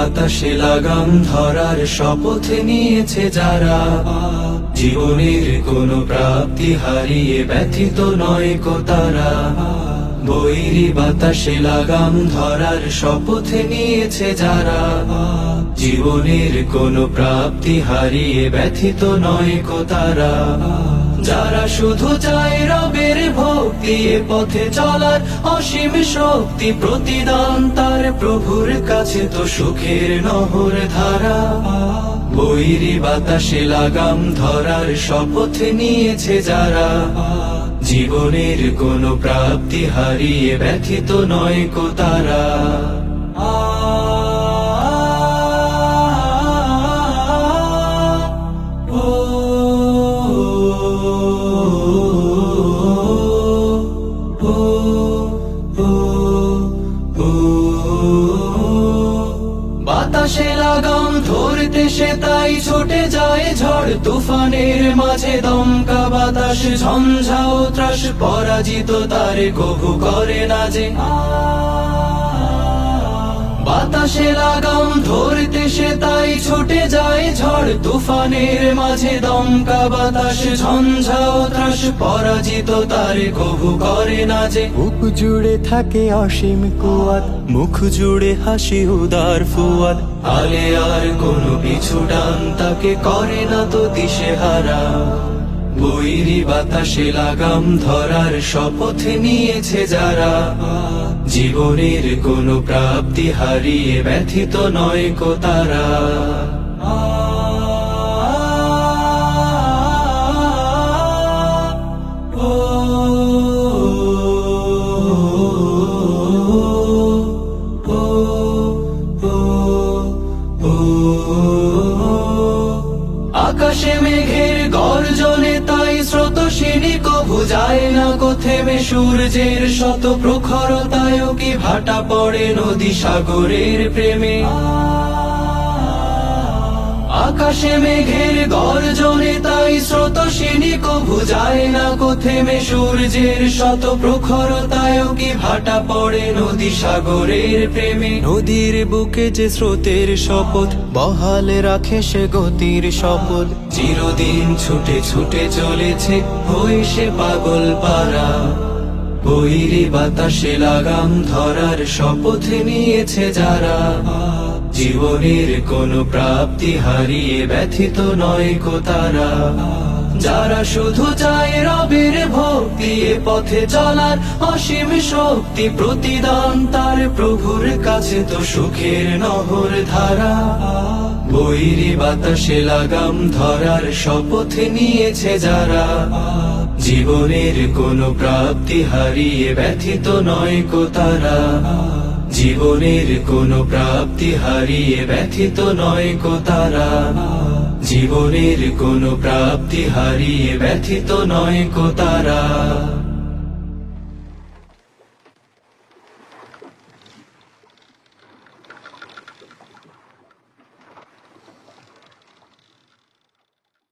বাতাসে লাগাম ধরার শপথ নিয়েছে যারা, জীবনের কোনো প্রাপ্তি হারিয়ে ব্যথিত নয় কো তারা। বৈরী বাতাসে লাগাম ধরার শপথ নিয়েছে যারা, জীবনের কোনো প্রাপ্তি হারিয়ে ব্যথিত নয় কো তারা। যারা শুধু চায় রবের ভক্তি, এ পথে চলার অসীম শক্তি, প্রতিদান তার প্রভুর কাছে তো সুখের নহর ধারা। বৈরী বাতাসে লাগাম ধরার শপথ নিয়েছে যারা, জীবনের কোনো প্রাপ্তি হারিয়ে ব্যথিত নয় কো তারা। বাতাসে লাগাম ধরতে সে তাই ছুটে যায় ঝড় তুফানের মাঝে, দমকা বাতাস ঝঞ্ঝা ও ত্রাস পরাজিত তারে কভু করে না যে। বাতাসে লাগাম ধরতে সে তাই ছুটে যায় ঝড় তুফানের মাঝে, দমকা বাতাস ঝঞ্ঝা ও ত্রাস পরাজিত তারে কভু করে না যে। বুক জুড়ে থাকে অসীম কুয়াত, মুখ জুড়ে হাসি উদার ফুয়াদ, আলে আর কোনো পিছু ডান তাকে করে না তো দিশেহারা। বৈরী বাতাসে লাগাম ধরার শপথ নিয়েছে যারা, জীবনের কোনো প্রাপ্তি হারিয়ে ব্যথিত নয় কো তারা। আকাশে মেঘের গর্জনে তাই স্রোতস্বিনী কভু যায় না কো থেমে, সূর্যের শত প্রখরতায়ও কি ভাটা পড়ে নদী সাগরের প্রেমে। আকাশে মেঘের গর্জনে তাই স্রোতস্বিনী কভু যায় না কো থেমে, সূর্যের শত প্রখরতায়ও কি ভাটা পড়ে নদী সাগরের প্রেমে। নদীর বুকে যে স্রোতের শপথ, বহাল রাখে সে গতির শপথ, চিরদিন ছুটে ছুটে চলেছে হয়ে সে পাগল পারা। বৈরী বাতাসে লাগাম ধরার শপথ নিয়েছে যারা, জীবনের কোনো প্রাপ্তি হারিয়ে ব্যথিত নয় কো তারা। যারা শুধু চায় রবের ভক্তি, এ পথে চলার অসীম শক্তি, প্রতিদান তার প্রভুর কাছে তো সুখের নহর ধারা। বৈরী বাতাসে লাগাম ধরার শপথ নিয়েছে যারা, জীবনের কোনো প্রাপ্তি হারিয়ে ব্যথিত নয় কো তারা। জীবনের কোনো প্রাপ্তি হারিয়ে ব্যথিত নয় কো তারা। জীবনের কোনো প্রাপ্তি হারিয়ে ব্যথিত নয় কো তারা।